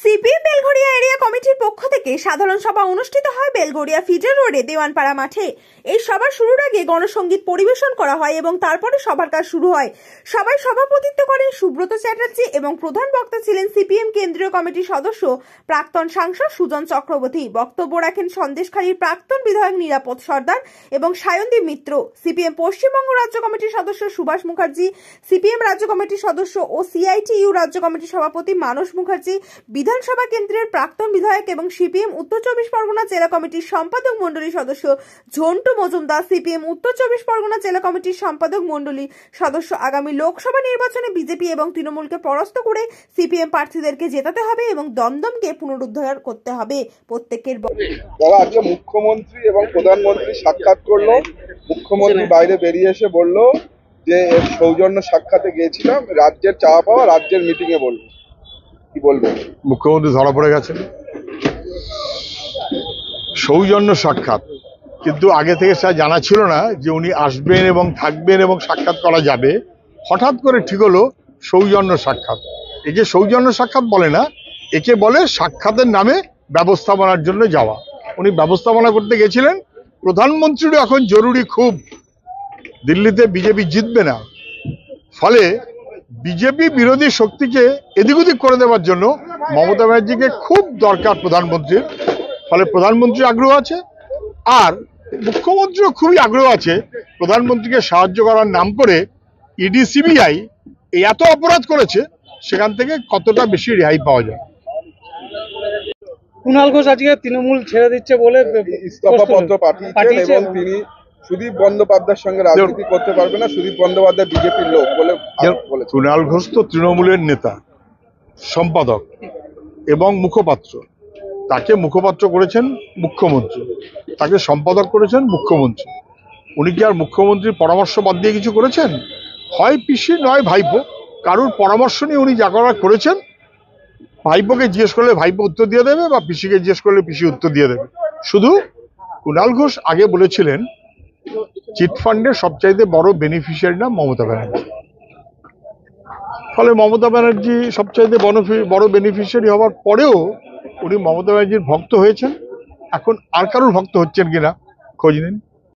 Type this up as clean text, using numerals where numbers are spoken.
CPM Belgharia area কমিটির পক্ষ থেকে সাধারণ সভা অনুষ্ঠিত হয় বেলঘড়িয়া ফিডার রোডে দেওয়ানপাড়া মাঠে। এই সভা শুরুর আগে গণসঙ্গীত পরিবেশন করা হয় এবং তারপরে সভার কাজ শুরু হয়। সভায় সভাপতিত্ব করেন সুব্রত চ্যাটার্জি এবং প্রধান বক্তা ছিলেন সিপিএম কেন্দ্রীয় কমিটির সদস্য প্রাক্তন সাংসদ সুজন চক্রবর্তী। বক্তব্য রাখেন সন্দেশখালীর প্রাক্তন বিধায়ক নিরাপদ সর্দার এবং সায়নদীপ মিত্র, সিপিএম পশ্চিমবঙ্গ রাজ্য কমিটির সদস্য সুভাষ মুখার্জি, সিপিএম রাজ্য কমিটির সদস্য ও সিআইটিইউ রাজ্য কমিটির সভাপতি মানস মুখার্জি, বিধানসভা কেন্দ্রের প্রাক্তন বিধায়ক এবং সিপিএম উত্তর 24 পরগনা জেলা কমিটির সম্পাদক মণ্ডলীর সদস্য ঝন্টু মজুমদার, সিপিএম উত্তর 24 পরগনা জেলা কমিটির সম্পাদক মণ্ডলী সদস্য। আগামী লোকসভা নির্বাচনে বিজেপি এবং তৃণমূলকে পরাস্ত করে সিপিএম প্রার্থীদেরকে জেতাতে হবে এবং দমদমকে পুনরুদ্ধার করতে হবে। প্রত্যেকের যারা আজকে মুখ্যমন্ত্রী এবং প্রধানমন্ত্রী সাক্ষাৎ করলো, মুখ্যমন্ত্রী বাইরে বেরিয়ে এসে বলল যে সৌজন্য সাক্ষাতে গিয়েছিলাম, রাজ্যের চাওয়া পাওয়া রাজ্যের মিটিং এ বলবো। কি বলবেন? মুখ্যমন্ত্রী ধরা পড়ে গেছেন। সৌজন্য সাক্ষাৎ, কিন্তু আগে থেকে সেটা জানা ছিল না যে উনি আসবেন এবং থাকবেন এবং সাক্ষাৎ করা যাবে। হঠাৎ করে ঠিক হলো সৌজন্য সাক্ষাৎ। একে সৌজন্য সাক্ষাৎ বলে না, একে বলে সাক্ষাতের নামে ব্যবস্থাপনার জন্য যাওয়া। উনি ব্যবস্থাপনা করতে গেছিলেন। প্রধানমন্ত্রীরও এখন জরুরি খুব, দিল্লিতে বিজেপি জিতবে না, ফলে বিজেপি বিরোধী শক্তিকে এদিক ওদিক করে দেওয়ার জন্য মমতা ব্যানার্জিকে খুব দরকার প্রধানমন্ত্রীর। ফলে প্রধানমন্ত্রীর আগ্রহ আছে, আর মুখ্যমন্ত্রীও খুবই আগ্রহ আছে প্রধানমন্ত্রীকে সাহায্য করার নাম করে ইডি সিবিআই এত অপরাধ করেছে, সেখান থেকে কতটা বেশি রেহাই পাওয়া যায়। কুণাল ঘোষ আজকে তৃণমূল ছেড়ে দিচ্ছে বলে ইস্তফা পত্র পাঠিয়েছেন এবং তিনি সুদীপ বন্দ্যোপাধ্যায়ের সঙ্গে রাজনীতি করতে পারবে না, সুদীপ বন্দ্যোপাধ্যায় বিজেপির লোক বলে বলেছেন। কুণাল ঘোষ তো তৃণমূলের নেতা, সম্পাদক এবং মুখপাত্র। তাকে মুখপাত্র করেছেন মুখ্যমন্ত্রী, তাকে সম্পাদক করেছেন মুখ্যমন্ত্রী। উনি কি আর মুখ্যমন্ত্রীর পরামর্শ বাদ দিয়ে কিছু করেছেন? হয় পিসি নয় ভাইপো, কারুর পরামর্শ নিয়ে উনি যা করার করেছেন। ভাইপোকে জিজ্ঞেস করলে ভাইপো উত্তর দিয়ে দেবে, বা পিসিকে জিজ্ঞেস করলে পিসি উত্তর দিয়ে দেবে। শুধু কুণাল ঘোষ আগে বলেছিলেন চিটফান্ডের সবচাইতে বড় বেনিফিশিয়ারি নাম মমতা ব্যানার্জি। ফলে মমতা ব্যানার্জি সবচাইতে বড় বেনিফিশিয়ারি হওয়ার পরেও উনি মমতা ব্যানার্জির ভক্ত হয়েছেন। এখন আর কারোর ভক্ত হচ্ছেন কিনা খোঁজ নিন।